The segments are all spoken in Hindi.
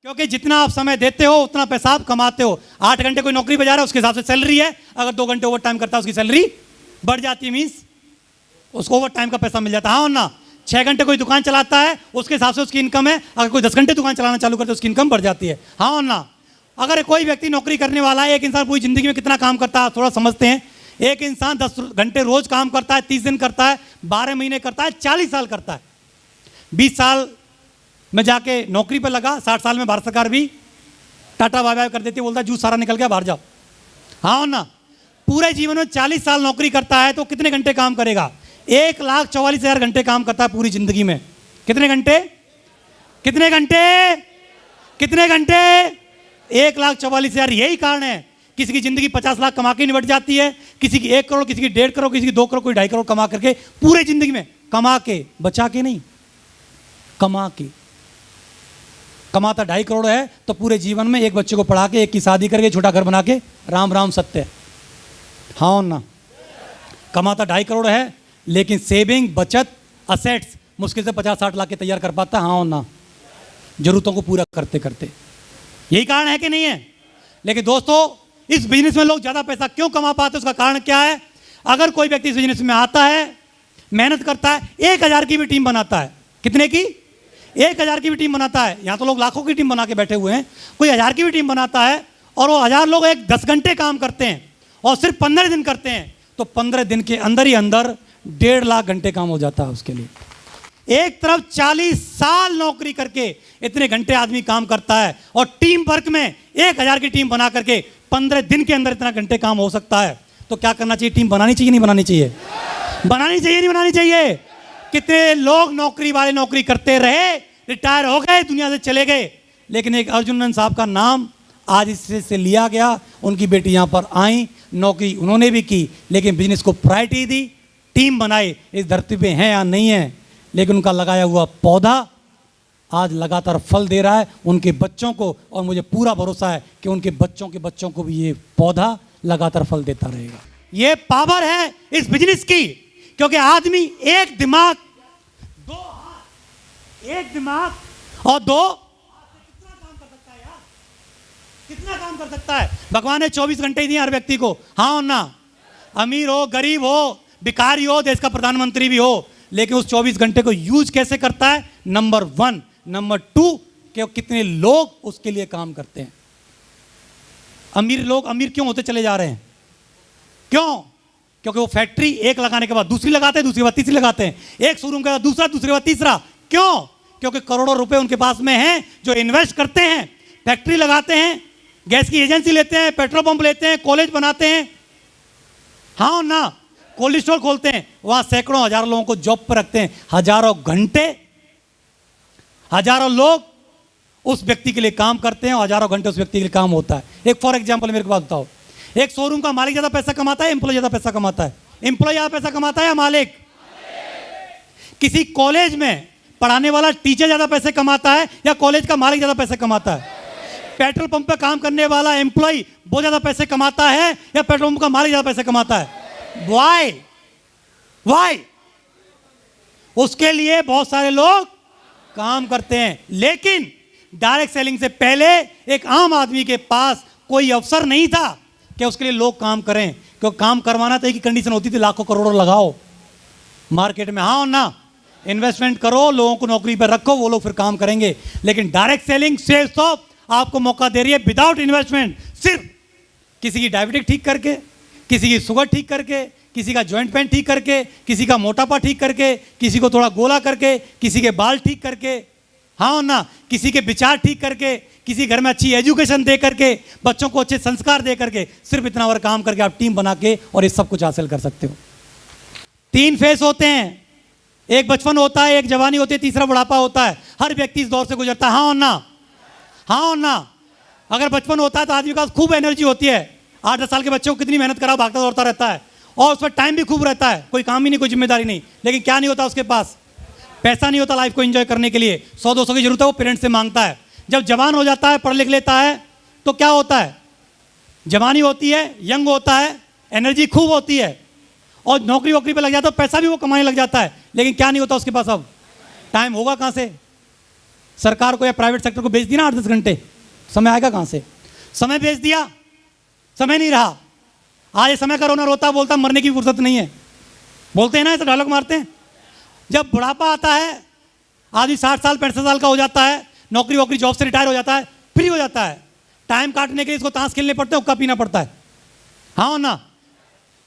क्योंकि जितना आप समय देते हो उतना पैसा आप कमाते हो। 8 घंटे कोई नौकरी पे जा रहा है उसके हिसाब से सैलरी है, अगर 2 घंटे ओवर टाइम करता है उसकी सैलरी बढ़ जाती है, मीन्स उसको ओवर टाइम का पैसा मिल जाता है। हाँ और ना। 6 घंटे कोई दुकान चलाता है उसके हिसाब से उसकी इनकम है, अगर कोई 10 घंटे दुकान चलाना चालू करता है उसकी इनकम बढ़ जाती है। हाँ और ना। अगर कोई व्यक्ति नौकरी करने वाला है, एक इंसान पूरी जिंदगी में कितना काम करता है थोड़ा समझते हैं। एक इंसान 10 घंटे रोज काम करता है, 30 दिन करता है, 12 महीने करता है, 40 साल करता है। 20 साल में जाके नौकरी पर लगा, 60 साल में भारत सरकार भी टाटा बाय बाय कर देती है, बोलता है जूस सारा निकल गया बाहर जाओ। हाँ और ना। पूरे जीवन में 40 साल नौकरी करता है तो कितने घंटे काम करेगा? 1,44,000 घंटे काम करता है पूरी जिंदगी में। कितने घंटे? कितने घंटे? कितने घंटे? 1,44,000। यही कारण है किसी की जिंदगी 50 लाख कमा के निपट जाती है, किसी की 1 करोड़, किसी की 1.5 करोड़, किसी की 2 करोड़, कोई 2.5 करोड़ कमा करके पूरे जिंदगी में, कमा के, बचा के नहीं, कमा के। कमाता 2.5 करोड़ है तो पूरे जीवन में एक बच्चे को पढ़ा के, एक की शादी करके, छोटा घर बना के, राम राम सत्य है। हाँ और ना। कमाता 2.5 करोड़ है लेकिन सेविंग, बचत, असेट्स मुश्किल से 50-60 लाख के तैयार कर पाता है। हाँ और ना। जरूरतों को पूरा करते करते। यही कारण है कि नहीं है? लेकिन दोस्तों इस बिजनेस में लोग ज़्यादा पैसा क्यों कमा पाते हैं, उसका कारण क्या है? अगर कोई व्यक्ति इस बिजनेस में आता है, मेहनत करता है, 1000 की भी टीम बनाता है। कितने की? 1000 की भी टीम बनाता है। यहाँ तो लोग लाखों की टीम बना के बैठे हुए हैं। कोई 1000 की भी टीम बनाता है और वो 1000 लोग 10 घंटे काम करते हैं और सिर्फ 15 दिन करते हैं, तो 15 दिन के अंदर ही अंदर 1.5 लाख घंटे काम हो जाता है उसके लिए। एक तरफ 40 साल नौकरी करके इतने घंटे आदमी काम करता है और टीम वर्क में 1000 की टीम बना करके 15 दिन के अंदर इतना घंटे काम हो सकता है। तो क्या करना चाहिए? टीम बनानी चाहिए नहीं बनानी चाहिए? बनानी चाहिए नहीं बनानी चाहिए? कितने लोग नौकरी वाले नौकरी करते रहे, रिटायर हो गए, दुनिया से चले गए, लेकिन एक अर्जुनन साहब का नाम आज इससे लिया गया। उनकी बेटी यहाँ पर आई, नौकरी उन्होंने भी की लेकिन बिजनेस को प्रायोरिटी दी, टीम बनाई। इस धरती पे हैं या नहीं है, लेकिन उनका लगाया हुआ पौधा आज लगातार फल दे रहा है उनके बच्चों को, और मुझे पूरा भरोसा है कि उनके बच्चों के बच्चों को भी ये पौधा लगातार फल देता रहेगा। ये पावर है इस बिजनेस की, क्योंकि आदमी एक दिमाग, 2 हाथ, एक दिमाग और 2 कितना काम कर सकता है यार? कितना काम कर सकता है? भगवान ने 24 घंटे दिए हर व्यक्ति को। हाँ और ना। अमीर हो, गरीब हो, भिखारी हो, देश का प्रधानमंत्री भी हो, लेकिन उस 24 घंटे को यूज कैसे करता है? नंबर 1। नंबर 2 कि कितने लोग उसके लिए काम करते हैं। अमीर लोग अमीर क्यों होते चले जा रहे हैं? क्यों? क्योंकि वो फैक्ट्री एक लगाने के बाद दूसरी लगाते हैं, दूसरी के बाद तीसरी लगाते हैं, एक शोरूम के बाद दूसरा, दूसरे के बाद तीसरा। क्यों? क्योंकि करोड़ों रुपए उनके पास में हैं जो इन्वेस्ट करते हैं, फैक्ट्री लगाते हैं, गैस की एजेंसी लेते हैं, पेट्रोल पंप लेते हैं, कॉलेज बनाते हैं। हाँ ना। कोल्ड स्टोर खोलते हैं, वहां सैकड़ों हजारों लोगों को जॉब पर रखते हैं। हजारों घंटे, हजारों लोग उस व्यक्ति के लिए काम करते हैं और हजारों घंटे उस व्यक्ति के लिए काम होता है। एक फॉर एग्जांपल मेरे को बात बताओ, एक शोरूम का मालिक ज्यादा पैसा कमाता है, एम्प्लॉय ज्यादा पैसा कमाता है? एम्प्लॉय ज्यादा पैसा कमाता है या मालिक? किसी कॉलेज में पढ़ाने वाला टीचर ज्यादा पैसे कमाता है या कॉलेज का मालिक ज्यादा पैसे कमाता है? पेट्रोल पंप पर काम करने वाला एम्प्लॉय वो ज्यादा पैसे कमाता है या पेट्रोल पंप का मालिक ज्यादा पैसे कमाता है? Why? उसके लिए बहुत सारे लोग काम करते हैं, लेकिन डायरेक्ट सेलिंग से पहले एक आम आदमी के पास कोई अवसर नहीं था कि उसके लिए लोग काम करें। क्योंकि काम करवाना तो एक ही कंडीशन होती थी, लाखों करोड़ों लगाओ मार्केट में। हाँ और ना। इन्वेस्टमेंट करो, लोगों को नौकरी पर रखो, वो लोग फिर काम करेंगे। लेकिन डायरेक्ट सेलिंग सेल्स तो आपको मौका दे रही है विदाउट इन्वेस्टमेंट। सिर्फ किसी की डायबिटिक ठीक करके, किसी की शुगर ठीक करके, किसी का जॉइंट पेन ठीक करके, किसी का मोटापा ठीक करके, किसी को थोड़ा गोला करके, किसी के बाल ठीक करके, हाँ ना, किसी के विचार ठीक करके, किसी घर में अच्छी एजुकेशन दे करके, बच्चों को अच्छे संस्कार दे करके, सिर्फ इतना वर्क काम करके आप टीम बना के और ये सब कुछ हासिल कर सकते हो। 3 फेस होते हैं, एक बचपन होता है, एक जवानी होती है, तीसरा बुढ़ापा होता है। हर व्यक्ति इस दौर से गुजरता है। हाँ और ना। हाँ और ना। अगर बचपन होता है तो आदमी के पास खूब एनर्जी होती है। 8-10 साल के बच्चे को कितनी मेहनत कराओ, भागता दौड़ता रहता है और उस पर टाइम भी खूब रहता है, कोई काम ही नहीं, कोई जिम्मेदारी नहीं। लेकिन क्या नहीं होता उसके पास? पैसा नहीं होता लाइफ को एंजॉय करने के लिए। 100-200 की जरूरत है, वो पेरेंट्स से मांगता है। जब जवान हो जाता है, पढ़ लिख लेता है, तो क्या होता है? जवानी होती है, यंग होता है, एनर्जी खूब होती है और नौकरी वोकरी पे लग जाता है, पैसा भी वो कमाने लग जाता है। लेकिन क्या नहीं होता उसके पास? अब टाइम होगा कहाँ से? सरकार को या प्राइवेट सेक्टर को बेच दिया ना 8-10 घंटे, समय आएगा कहाँ से? समय बेच दिया, समय नहीं रहा। आज ये समय का रोना रोता बोलता मरने की फुर्सत नहीं है, बोलते हैं ना, ऐसे डायलॉग मारते हैं। जब बुढ़ापा आता है, आदमी 60 साल 65 साल का हो जाता है, नौकरी वोकरी जॉब से रिटायर हो जाता है, फ्री हो जाता है, टाइम काटने के लिए इसको ताश खेलने पड़ते हैं, हुक्का पीना पड़ता है, हाँ ना,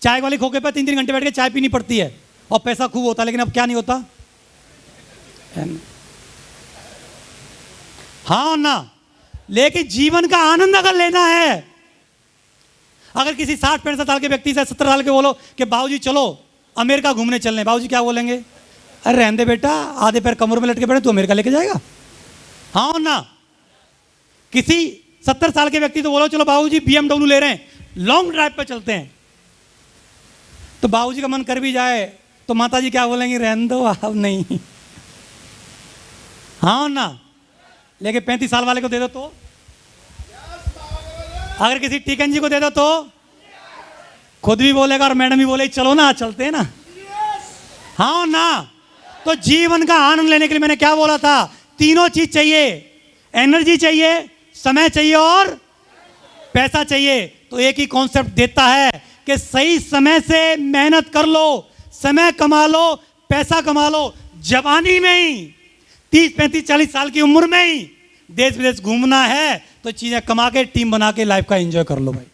चाय वाले खोखे पे 3-3 घंटे बैठ के चाय पीनी पड़ती है, और पैसा खूब होता है, लेकिन अब क्या नहीं होता, हाँ ना। लेकिन जीवन का आनंद अगर लेना है, अगर किसी 60-65 साल के व्यक्ति से 70 साल के बोलो कि बाबूजी चलो अमेरिका घूमने चलने, बाबूजी क्या बोलेंगे? अरे रहने दे बेटा, आधे पैर कमर में लटके बैठे, तू अमेरिका लेके जाएगा, हाँ ना। किसी 70 साल के व्यक्ति तो बोलो चलो बाबूजी BMW ले रहे हैं, लॉन्ग ड्राइव पे चलते हैं, तो बाबूजी का मन कर भी जाए तो माताजी क्या बोलेंगी? रहने दो अब नहीं, हाँ ना। लेकिन 35 साल वाले को दे दो तो, अगर किसी टीकन जी को दे दो तो खुद भी बोलेगा और मैडम भी बोले चलो ना, चलते हैं ना, हाँ ना। तो जीवन का आनंद लेने के लिए मैंने क्या बोला था? तीनों चीज चाहिए, एनर्जी चाहिए, समय चाहिए और पैसा चाहिए। तो एक ही कॉन्सेप्ट देता है कि सही समय से मेहनत कर लो, समय कमा लो, पैसा कमा लो, जवानी में ही 30-35-40 साल की उम्र में ही देश विदेश घूमना है तो चीजें कमा के टीम बना के लाइफ का एंजॉय कर लो भाई।